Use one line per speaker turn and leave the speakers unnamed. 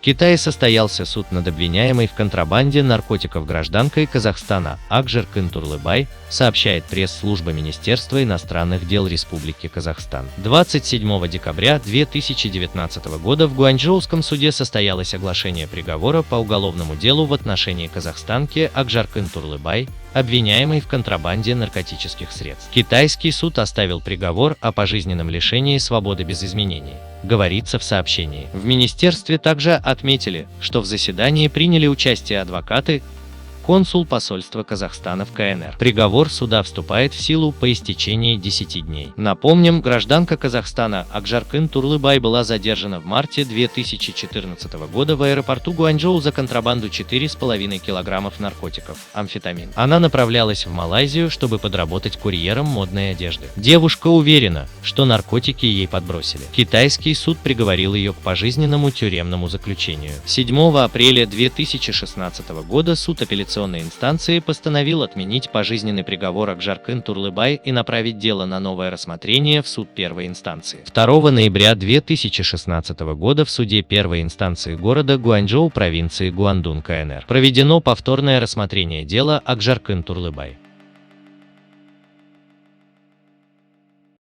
Китае состоялся суд над обвиняемой в контрабанде наркотиков гражданкой Казахстана Акжаркын Турлыбай, сообщает пресс-служба Министерства иностранных дел Республики Казахстан. 27 декабря 2019 года в Гуанчжоуском суде состоялось оглашение приговора по уголовному делу в отношении казахстанки Акжаркын Турлыбай, обвиняемой в контрабанде наркотических средств. Китайский суд оставил приговор о пожизненном лишении свободы без изменений, говорится в сообщении. В министерстве также отметили, что в заседании приняли участие адвокаты, консул посольства Казахстана в КНР. Приговор суда вступает в силу по истечении 10 дней. Напомним, гражданка Казахстана Акжаркын Турлыбай была задержана в марте 2014 года в аэропорту Гуанчжоу за контрабанду 4,5 килограммов наркотиков, амфетамин. Она направлялась в Малайзию, чтобы подработать курьером модной одежды. Девушка уверена, что наркотики ей подбросили. Китайский суд приговорил ее к пожизненному тюремному заключению. 7 апреля 2016 года суд апелляционной инстанции постановил отменить пожизненный приговор Акжаркын Турлыбай и направить дело на новое рассмотрение в суд первой инстанции. 2 ноября 2016 года в суде первой инстанции города Гуанчжоу провинции Гуандун КНР проведено повторное рассмотрение дела Акжаркын Турлыбай.